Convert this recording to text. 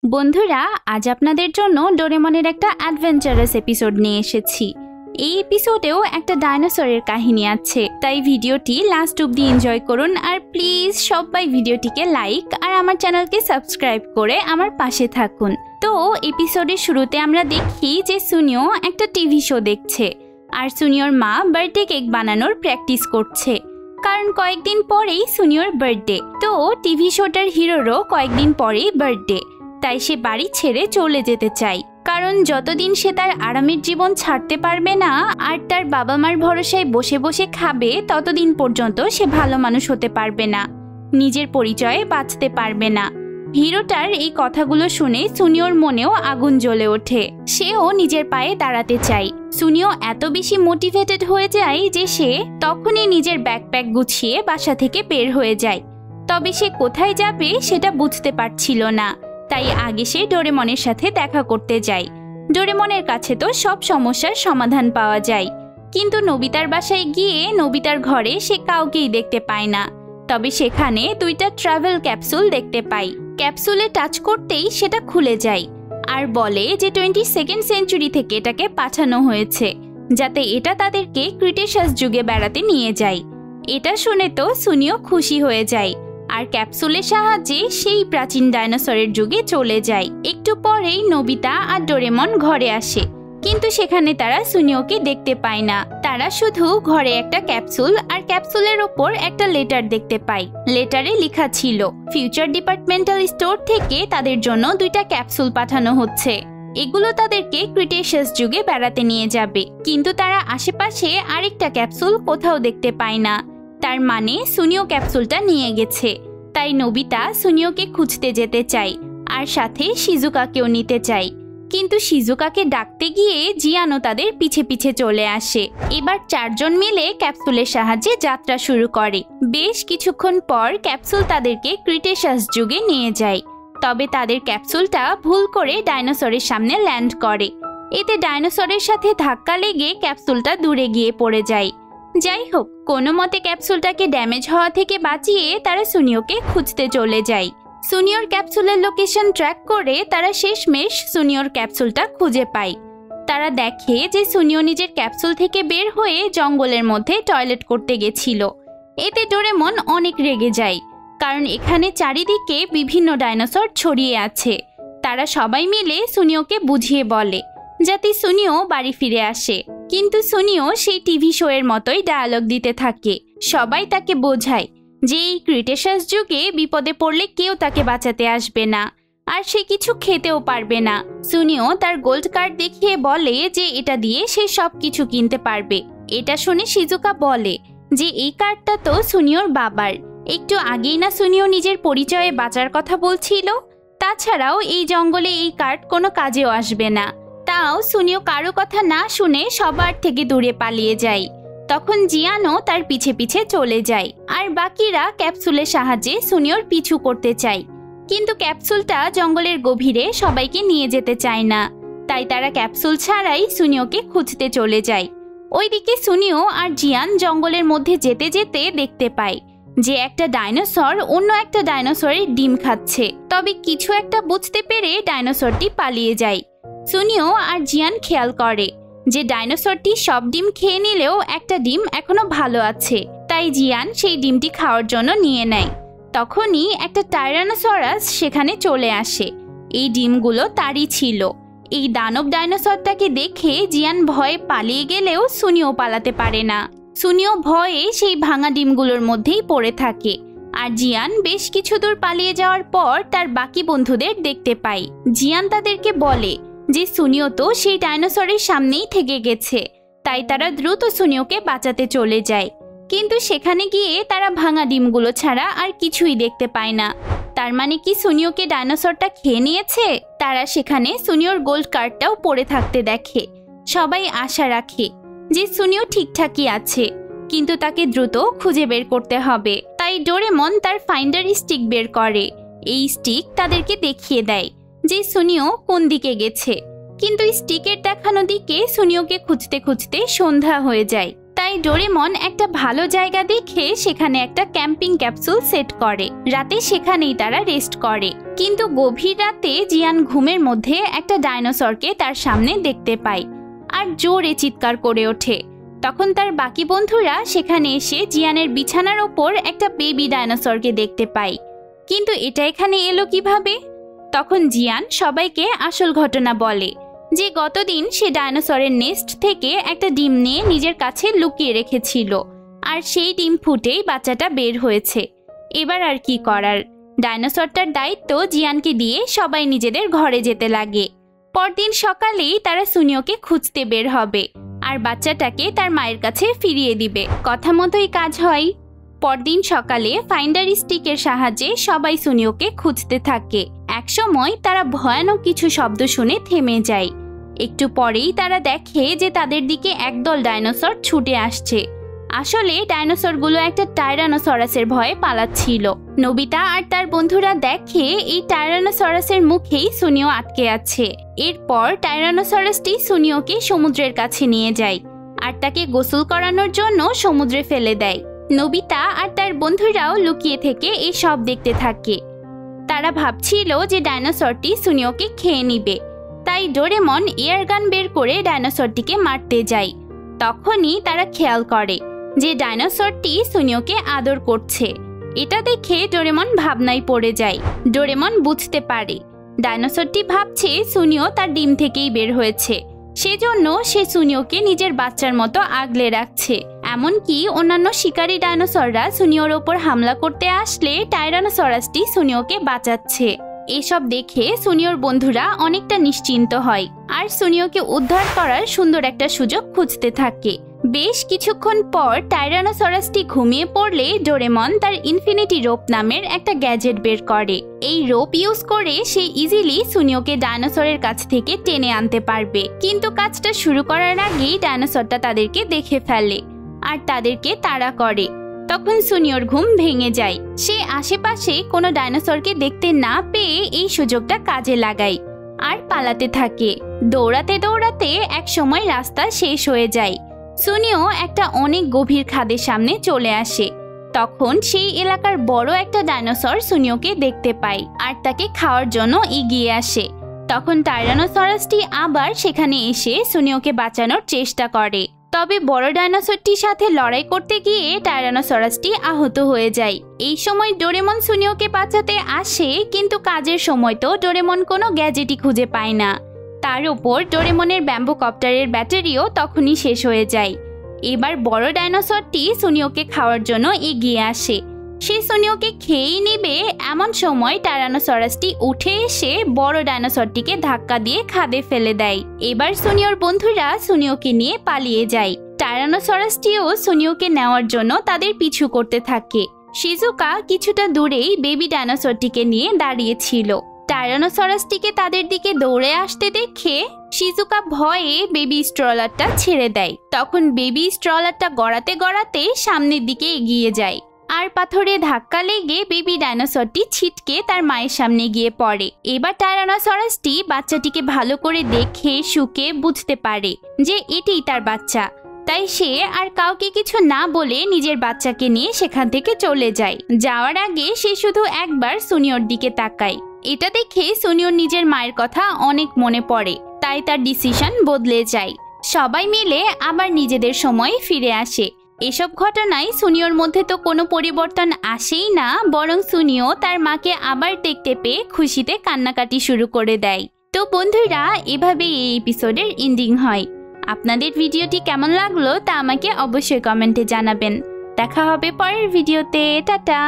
বন্ধুরা, আজ আপনাদের জন্য ডোরেমনের একটা অ্যাডভেঞ্চারাস এপিসোড নিয়ে এসেছি। এই এপিসোডেও একটা ডাইনোসরের কাহিনী আছে, তাই ভিডিওটি লাস্ট অবধি এনজয় করুন। আর প্লিজ সবাই ভিডিওটিকে লাইক আর আমার চ্যানেলকে সাবস্ক্রাইব করে আমার পাশে থাকুন। তো এপিসোডের শুরুতে আমরা দেখি যে সুনিও একটা টিভি শো দেখছে, আর সুনিওর মা বার্থডে কেক বানানোর প্র্যাকটিস করছে, কারণ কয়েকদিন পরেই সুনিওর বার্থডে। তো টিভি শোটার হিরোরও কয়েকদিন পরেই বার্থডে, তাই সে বাড়ি ছেড়ে চলে যেতে চায়, কারণ যতদিন সে তার আরামের জীবন ছাড়তে পারবে না আর তার বাবা মার ভরসায় বসে বসে খাবে, ততদিন পর্যন্ত সে ভালো মানুষ হতে পারবে না, নিজের পরিচয়ে বাঁচতে পারবে না। হিরোটার এই কথাগুলো শুনে সুনিওর মনেও আগুন জ্বলে ওঠে, সেও নিজের পায়ে দাঁড়াতে চায়। সুনিও এত বেশি মোটিভেটেড হয়ে যায় যে সে তখনই নিজের ব্যাকপ্যাক গুছিয়ে বাসা থেকে বের হয়ে যায়। তবে সে কোথায় যাবে সেটা বুঝতে পারছিল না, তাই আগে সে ডোরেমনের সাথে দেখা করতে যায়। ডোরেমনের কাছে তো সব সমস্যার সমাধান পাওয়া যায়, কিন্তু নোবিতার বাসায় গিয়ে নোবিতার ঘরে সে কাউকেই দেখতে পায় না। তবে সেখানে দুইটা ট্রাভেল ক্যাপসুল দেখতে পায়। ক্যাপসুলে টাচ করতেই সেটা খুলে যায় আর বলে যে 22nd সেঞ্চুরি থেকে এটাকে পাঠানো হয়েছে, যাতে এটা তাদেরকে ক্রিটেশাস যুগে বেড়াতে নিয়ে যায়। এটা শুনে তো সুনিও খুশি হয়ে যায় আর ক্যাপসুলের সাহায্যে সেই প্রাচীন ডাইনোসরের যুগে চলে যায়। একটু পরেই নোবিতা আর ডোরেমন ঘরে আসে, কিন্তু সেখানে তারা সুনিওকে দেখতে পায় না। তারা শুধু ঘরে একটা ক্যাপসুল আর ক্যাপসুলের ওপর একটা লেটার দেখতে পায়। লেটারে লেখা ছিল, ফিউচার ডিপার্টমেন্টাল স্টোর থেকে তাদের জন্য দুইটা ক্যাপসুল পাঠানো হচ্ছে, এগুলো তাদেরকে ক্রিটেশাস যুগে বেড়াতে নিয়ে যাবে। কিন্তু তারা আশেপাশে আরেকটা ক্যাপসুল কোথাও দেখতে পায় না, তার মানে সুনিও ক্যাপসুলটা নিয়ে গেছে। তাই নোবিতা সুনিওকে খুঁজতে যেতে চায় আর সাথে শিজুকাকেও নিতে চায়, কিন্তু শিজুকাকে ডাকতে গিয়ে জিয়ানো তাদের পিছে পিছে চলে আসে। এবার চারজন মিলে ক্যাপসুলের সাহায্যে যাত্রা শুরু করে। বেশ কিছুক্ষণ পর ক্যাপসুল তাদেরকে ক্রিটেশাস যুগে নিয়ে যায়, তবে তাদের ক্যাপসুলটা ভুল করে ডাইনোসরের সামনে ল্যান্ড করে। এতে ডাইনোসরের সাথে ধাক্কা লেগে ক্যাপসুলটা দূরে গিয়ে পড়ে যায়। যাই হোক, কোনো মতে ক্যাপসুলটাকে ড্যামেজ হওয়া থেকে বাঁচিয়ে তারা সুনিওকে খুঁজতে চলে যায়। সুনিওর ক্যাপসুলের লোকেশন ট্র্যাক করে তারা শেষমেশ সুনিওর ক্যাপসুলটা খুঁজে পায়। তারা দেখে যে সুনিও নিজের ক্যাপসুল থেকে বের হয়ে জঙ্গলের মধ্যে টয়লেট করতে গেছিল। এতে ডোরেমন অনেক রেগে যায়, কারণ এখানে চারিদিকে বিভিন্ন ডাইনোসর ছড়িয়ে আছে। তারা সবাই মিলে সুনিওকে বুঝিয়ে বলে যাতে সুনিও বাড়ি ফিরে আসে, কিন্তু সুনিও সেই টিভি শো এর মতোই ডায়ালগ দিতে থাকে। সবাই তাকে বোঝায় যে এই ক্রিটেশাস যুগে বিপদে পড়লে কেউ তাকে বাঁচাতে আসবে না, আর সে কিছু খেতেও পারবে না। সুনিও তার গোল্ড কার্ড দেখিয়ে বলে যে এটা দিয়ে সে সব কিছু কিনতে পারবে। এটা শুনে শিজুকা বলে যে এই কার্ডটা তো সুনিওর বাবার, একটু আগেই না সুনিও নিজের পরিচয়ে বাঁচার কথা বলছিল। তাছাড়াও এই জঙ্গলে এই কার্ড কোনো কাজেও আসবে না। তাও সুনিও কারো কথা না শুনে সবার থেকে দূরে পালিয়ে যায়। তখন জিয়ানো তার পিছে পিছে চলে যায়, আর বাকিরা ক্যাপসুলের সাহায্যে সুনিওর পিছু করতে চায়, কিন্তু ক্যাপসুলটা জঙ্গলের গভীরে সবাইকে নিয়ে যেতে চায় না। তাই তারা ক্যাপসুল ছাড়াই সুনিওকে খুঁজতে চলে যায়। ওইদিকে সুনিও আর জিয়ান জঙ্গলের মধ্যে যেতে যেতে দেখতে পায় যে একটা ডাইনোসর অন্য একটা ডাইনোসরের ডিম খাচ্ছে। তবে কিছু একটা বুঝতে পেরে ডাইনোসরটি পালিয়ে যায়। সুনিও আর জিয়ান খেয়াল করে যে ডাইনোসরটি সব ডিম খেয়ে নিলেও একটা ডিম এখনো ভালো আছে, তাই জিয়ান সেই ডিমটি খাওয়ার জন্য নিয়ে নেয়। তখনই একটা টাইরানোসরাস সেখানে চলে আসে। এই ডিমগুলো তারই ছিল। এই দানব ডাইনোসরটাকে দেখে জিয়ান ভয়ে পালিয়ে গেলেও সুনিও পালাতে পারে না। সুনিও ভয়ে সেই ভাঙা ডিমগুলোর মধ্যেই পড়ে থাকে। আর জিয়ান বেশ কিছু দূর পালিয়ে যাওয়ার পর তার বাকি বন্ধুদের দেখতে পায়। জিয়ান তাদেরকে বলে যে সুনিও তো সেই ডাইনোসরের সামনেই থেকে গেছে, তাই তারা দ্রুত সুনিওকে বাঁচাতে চলে যায়। কিন্তু সেখানে গিয়ে তারা ভাঙা ডিমগুলো ছাড়া আর কিছুই দেখতে পায় না। তার মানে কি সুনিওকে ডাইনোসরটা খেয়ে নিয়েছে? তারা সেখানে সুনিওর গোল্ড কার্ডটাও পড়ে থাকতে দেখে। সবাই আশা রাখে যে সুনিও ঠিকঠাকই আছে, কিন্তু তাকে দ্রুত খুঁজে বের করতে হবে। তাই ডোরেমন তার ফাইন্ডার স্টিক বের করে। এই স্টিক তাদেরকে দেখিয়ে দেয় যে সুনিও কোন দিকে গেছে, কিন্তু স্টিকের দেখানো দিকে সুনিওকে খুঁজতে খুঁজতে সন্ধ্যা হয়ে যায়। তাই তাই ডোরেমন একটা ভালো জায়গা দেখে সেখানে একটা ক্যাম্পিং ক্যাপসুল সেট করে। রাতে সেখানেই তারা রেস্ট করে। কিন্তু গভীর রাতে জিয়ান ঘুমের মধ্যে একটা ডাইনোসরকে তার সামনে দেখতে পায় আর জোরে চিৎকার করে ওঠে। তখন তার বাকি বন্ধুরা সেখানে এসে জিয়ানের বিছানার ওপর একটা বেবি ডাইনোসরকে দেখতে পায়। কিন্তু এটা এখানে এলো কিভাবে? তখন জিয়ান সবাইকে আসল ঘটনা বলে যে গতদিন সে ডাইনোসরের নেস্ট থেকে একটা ডিম নিয়ে নিজের কাছে লুকিয়ে রেখেছিল আর সেই ডিম ফুটেই বাচ্চাটা বের হয়েছে। এবার আর কি করার, ডাইনোসরটার দায়িত্ব জিয়ানকে দিয়ে সবাই নিজেদের ঘরে যেতে লাগে। পরদিন সকালেই তারা সুনিওকে খুঁজতে বের হবে আর বাচ্চাটাকে তার মায়ের কাছে ফিরিয়ে দিবে। কথা মতোই কাজ হয়। পরদিন সকালে ফাইন্ডার স্টিকের সাহায্যে সবাই সুনিওকে খুঁজতে থাকে। একসময় তারা ভয়ানক কিছু শব্দ শুনে থেমে যায়। একটু পরেই তারা দেখে যে তাদের দিকে একদল ডাইনোসর ছুটে আসছে। আসলে ডাইনোসরগুলো একটা টাইরানোসরাসের ভয়ে পালাচ্ছিল। নোবিতা আর তার বন্ধুরা দেখে এই টাইরানোসরাসের মুখেই সুনিও আটকে আছে। এরপর টাইরানোসরাসটি সুনিওকে সমুদ্রের কাছে নিয়ে যায় আর তাকে গোসল করানোর জন্য সমুদ্রে ফেলে দেয়। নোবিতা আর তার বন্ধুরাও লুকিয়ে থেকে এই সব দেখতে থাকে। তারা ভাবছিল যে ডাইনোসরটি সুনিওকে খেয়ে নিবে, তাই ডোরেমন এয়ারগান বের করে ডাইনোসরটিকে মারতে যায়। তখনই তারা খেয়াল করে যে ডাইনোসরটি সুনিওকে আদর করছে। এটা দেখে ডোরেমন ভাবনায় পড়ে যায়। ডোরেমন বুঝতে পারে ডাইনোসরটি ভাবছে সুনিও তার ডিম থেকেই বের হয়েছে, সেজন্য সে সুনিওকে নিজের বাচ্চার মতো আগলে রাখছে। এমনকি অন্যান্য শিকারী ডাইনোসররা সুনিওর ওপর হামলা করতে আসলে টাইরানোসরাসটি সুনিওকে বাঁচাচ্ছে। এসব দেখে সুনিওর বন্ধুরা অনেকটা নিশ্চিন্ত হয় আর সুনিওকে উদ্ধার করার সুন্দর একটা সুযোগ খুঁজতে থাকে। বেশ কিছুক্ষণ পর টাইরানোসরাসটি ঘুমিয়ে পড়লে ডোরেমন তার ইনফিনিটি রোপ নামের একটা গ্যাজেট বের করে। এই রোপ ইউজ করে সে ইজিলি সুনিওকে ডাইনোসরের কাছ থেকে টেনে আনতে পারবে। কিন্তু কাজটা শুরু করার আগেই ডাইনোসরটা তাদেরকে দেখে ফেলে আর তাদেরকে তাড়া করে। তখন সুনিওর ঘুম ভেঙে যায়। সে আশেপাশে কোনো ডাইনোসরকে দেখতে না পেয়ে এই সুযোগটা কাজে লাগায় আর পালাতে থাকে। দৌড়াতে দৌড়াতে এক সময় রাস্তা শেষ হয়ে যায়। সুনিও একটা অনেক গভীর খাদের সামনে চলে আসে। তখন সেই এলাকার বড় একটা ডাইনোসর সুনিওকে দেখতে পায় আর তাকে খাওয়ার জন্য এগিয়ে আসে। তখন টাইরানোসরাসটি আবার সেখানে এসে সুনিওকে বাঁচানোর চেষ্টা করে। তবে বড় ডাইনোসরটির সাথে লড়াই করতে গিয়ে টাইরানোসরাসটি আহত হয়ে যায়। এই সময় ডোরেমন সুনিওকে বাঁচাতে আসে, কিন্তু কাজের সময় তো ডোরেমন কোনো গ্যাজেটই খুঁজে পায় না। তার উপর ডোরেমনের ব্যাম্বু কপ্টারের ব্যাটারিও তখনই শেষ হয়ে যায়। এবার বড় ডাইনোসরটি সুনিওকে খাওয়ার জন্য এগিয়ে আসে। সে সুনিওকে খেয়েই নেবে, এমন সময় টাইরানোসরাসটি উঠে এসে বড় ডাইনোসরটিকে ধাক্কা দিয়ে খাদে ফেলে দেয়। এবার সুনিওর বন্ধুরা সুনিওকে নিয়ে পালিয়ে যায়। টাইরানোসরাসটিও সুনিওকে নেওয়ার জন্য তাদের পিছু করতে থাকে। শিজুকা কিছুটা দূরেই বেবি ডাইনোসরটিকে নিয়ে দাঁড়িয়েছিল। টাইরানোসরাসটিকে তাদের দিকে দৌড়ে আসতে দেখে শিজুকা ভয়ে বেবি স্ট্রলারটা ছেড়ে দেয়। তখন বেবি স্ট্রলারটা গড়াতে গড়াতে সামনের দিকে এগিয়ে যায় আর পাথরে ধাক্কা লেগে বেবি ডাইনোসরটি ছিটকে তার মায়ের সামনে গিয়ে পড়ে। এবার টাইরানোসরাসটি বাচ্চাটিকে ভালো করে দেখে শুকে বুঝতে পারে যে এটাই তার বাচ্চা। তাই সে আর কাউকে কিছু না বলে নিজের বাচ্চাকে নিয়ে সেখান থেকে চলে যায়। যাওয়ার আগে সে শুধু একবার সুনিওর দিকে তাকায়। এটা দেখে সুনিওর নিজের মায়ের কথা অনেক মনে পড়ে, তাই তার ডিসিশন বদলে যায়। সবাই মিলে আবার নিজেদের সময় ফিরে আসে। এসব ঘটনায় সুনিওর মধ্যে তো কোনো পরিবর্তন আসেই না, বরং সুনিও তার মাকে আবার দেখতে পেয়ে খুশিতে কান্নাকাটি শুরু করে দেয়। তো বন্ধুরা, এভাবেই এই এপিসোডের এন্ডিং হয়। আপনাদের ভিডিওটি কেমন লাগলো তা আমাকে অবশ্যই কমেন্টে জানাবেন। দেখা হবে পরের ভিডিওতে। টাটা।